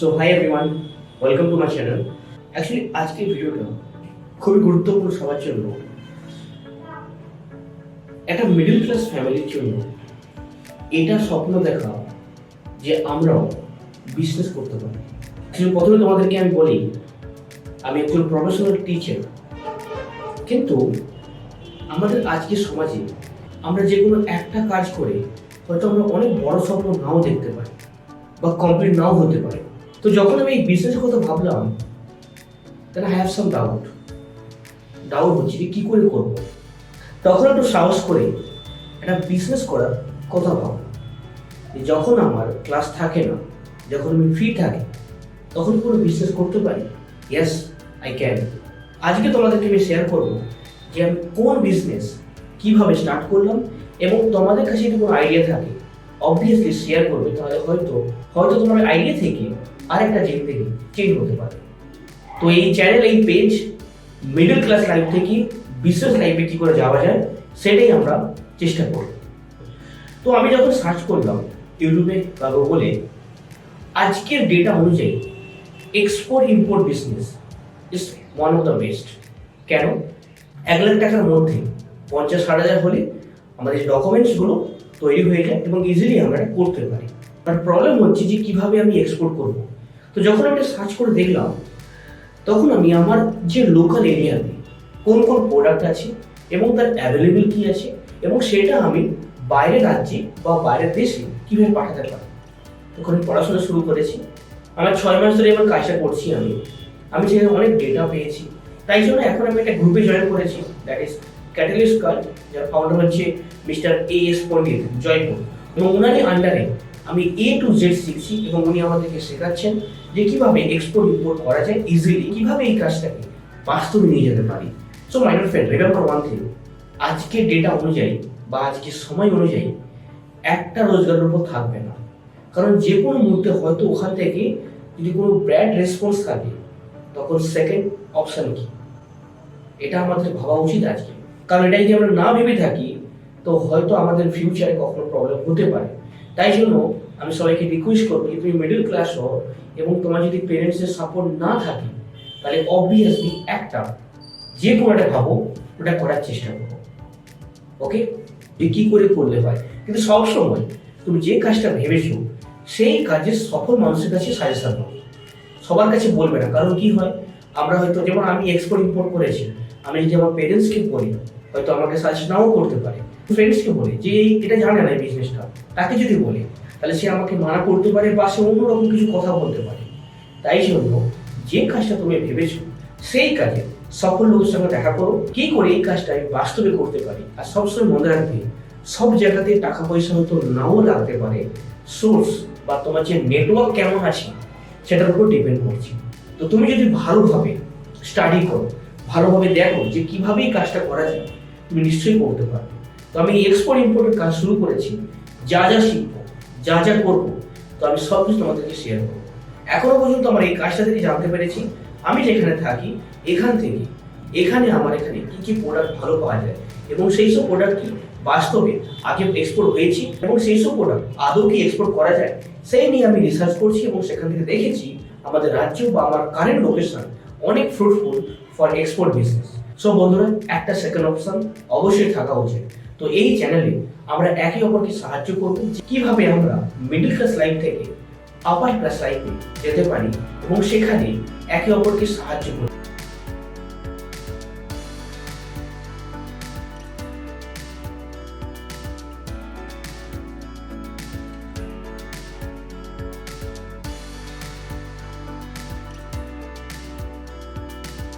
So hi everyone, welcome to my channel. Actually আজকের ভিডিওটা খুবই গুরুত্বপূর্ণ সবার জন্য। একটা মিডল ক্লাস ফ্যামিলির জন্য এটা স্বপ্ন দেখা যে আমরাও বিজনেস করতে পারি। প্রথমে তোমাদেরকে আমি বলি, আমি একজন প্রফেশনাল টিচার, কিন্তু আমাদের আজকের সমাজে আমরা যে কোনো একটা কাজ করে হয়তো আমরা অনেক বড় স্বপ্ন নাও দেখতে পারি বা কমপ্লিট নাও হতে পারে। তো যখন আমি এই বিজনেসের কথা ভাবলাম, then I have some doubt হচ্ছে যে কী করে করবো। তখন একটু সাহস করে একটা বিজনেস করার কথা ভাব। যখন আমার ক্লাস থাকে না, যখন আমি ফ্রি থাকি, তখন কোনো বিজনেস করতে পারি। Yes, I can. আজকে তোমাদেরকে আমি শেয়ার করবো যে আমি কোন বিজনেস কীভাবে স্টার্ট করলাম, এবং তোমাদের কাছে যদি কোনো আইডিয়া থাকে অবভিয়াসলি শেয়ার করবে, তাহলে হয়তো তোমার আইডিয়া থেকে আরেকটা জিনিস চেঞ্জ হতে পারে। তো এই চ্যানেল, এই পেজ মিডল ক্লাস লাইফ থেকে বিজনেস লাইফে কী করে যাওয়া যায় সেটাই আমরা চেষ্টা করব। তো আমি যখন সার্চ করলাম ইউটিউবে বা গুগলে, আজকের ডেটা অনুযায়ী export import business is one of the best. কেন? 1 লাখ টাকার মধ্যে 50-60 হলে আমাদের ডকুমেন্টসগুলো তৈরি হয়ে যায় এবং ইজিলি আমরা করতে পারি। বাট প্রবলেম হচ্ছে যে কীভাবে আমি এক্সপোর্ট করব। তো যখন আমি সার্চ করে দেখলাম, তখন আমি আমার যে লোকাল এরিয়াতে কোন কোন প্রোডাক্ট আছে এবং তার অ্যাভেলেবেল কী আছে, এবং সেটা আমি বাইরের রাজ্যে বা বাইরের দেশে কীভাবে পাঠাতে পারি, তখন আমি পড়াশোনা শুরু করেছি। আমার 6 মাস ধরে এবার কাজটা করছি। আমি সেখানে অনেক ডেটা পেয়েছি। তাই জন্য এখন আমি একটা গ্রুপে জয়েন করেছি, দ্যাট ইজ ক্যাটালিস্ট কার্ড, যার ফাউন্ডার হচ্ছে মিস্টার A.S. পণ্ডিত জয়পুর, এবং ওনারই আন্ডারে আমি A to Z শিখছি, এবং উনি আমাদেরকে শেখাচ্ছেন যে কীভাবে এক্সপোর্ট ইম্পোর্ট করা যায় ইজিলি, কীভাবে এই কাজটাকে বাস্তবে নিয়ে যেতে পারি। So my dear friend, remember one thing, আজকে ডেটা অনুযায়ী বা আজকে সময় অনুযায়ী একটা রোজগারের উপর থাকবে না। কারণ যে কোনো মুহূর্তে হয়তো ওখান থেকে যদি কোনো ব্যাড রেসপন্স থাকে, তখন সেকেন্ড অপশান কি, এটা আমাদের ভাবা উচিত আজকে। কারণ এটা যদি আমরা না ভেবে থাকি, তো হয়তো আমাদের ফিউচারে কখনো প্রবলেম হতে পারে। তাই জন্য আমি সবাইকে রিকোয়েস্ট করবো যে তুমি মিডল ক্লাস হও এবং তোমার যদি পেরেন্টসের সাপোর্ট না থাকে, তাহলে অবভিয়াসলি একটা যে কোনো একটা ভাবো, ওটা করার চেষ্টা করো। ওকে, যে কী করে করলে হয়, কিন্তু সবসময় তুমি যে কাজটা ভেবেছো সেই কাজের সফল মানুষের কাছে সাজেশন নাও, সবার কাছে বলবে না। কারণ কি হয়, আমরা হয়তো, যেমন আমি এক্সপোর্ট ইম্পোর্ট করেছি, আমি যদি আমার পেরেন্টসকে বলি হয়তো আমাকে সাজেস্ট নাও করতে পারে। ফ্রেন্ডসকে বলি যে এটা জানে না এই বিজনেসটা, তাকে যদি বলি তাহলে সে আমাকে মানা করতে পারে বা সে অন্যরকম কিছু কথা বলতে পারে। তাই জন্য যে কাজটা তুমি ভেবেছো সেই কাজে সফল লোকের সঙ্গে দেখা করো, কি করে এই কাজটা আমি বাস্তবে করতে পারি। আর সবসময় মনে রাখবে, সব জায়গাতে টাকা পয়সা হয়তো নাও লাগতে পারে, সোর্স বা তোমার যে নেটওয়ার্ক কেমন আছে সেটার উপর ডিপেন্ড করছে। তো তুমি যদি ভালোভাবে স্টাডি করো, ভালোভাবে দেখো যে কীভাবে এই কাজটা করা যায়, তুমি নিশ্চয়ই করতে পারবে। তো আমি এক্সপোর্ট ইম্পোর্টের কাজ শুরু করেছি, যা যা শিখবো, যা যা করবো, তো আমি সব কিছু তোমাদেরকে শেয়ার করবো। এখনো পর্যন্ত আমার এই কাজটা থেকে জানতে পেরেছি, আমি যেখানে থাকি এখানে আমার এখানে কী কী প্রোডাক্ট ভালো পাওয়া যায়, এবং সেই সব প্রোডাক্ট কি বাস্তবে আগে এক্সপোর্ট হয়েছি, এবং সেই সব প্রোডাক্ট আদৌ কি এক্সপোর্ট করা যায় সেই নিয়ে আমি রিসার্চ করছি, এবং সেখান থেকে দেখেছি আমাদের রাজ্য বা আমার কারেন্ট লোকেশন অনেক fruitful for export business. So বন্ধুরা, একটা সেকেন্ড অপশন অবশ্যই থাকা উচিত। তো এই চ্যানেলে আমরা একে অপরকে সাহায্য করব কিভাবে আমরা মিডল ক্লাস লাইফ থেকে আপার ক্লাস লাইফে যেতে পারি, এবং সেখানে একে অপরকে সাহায্য করব।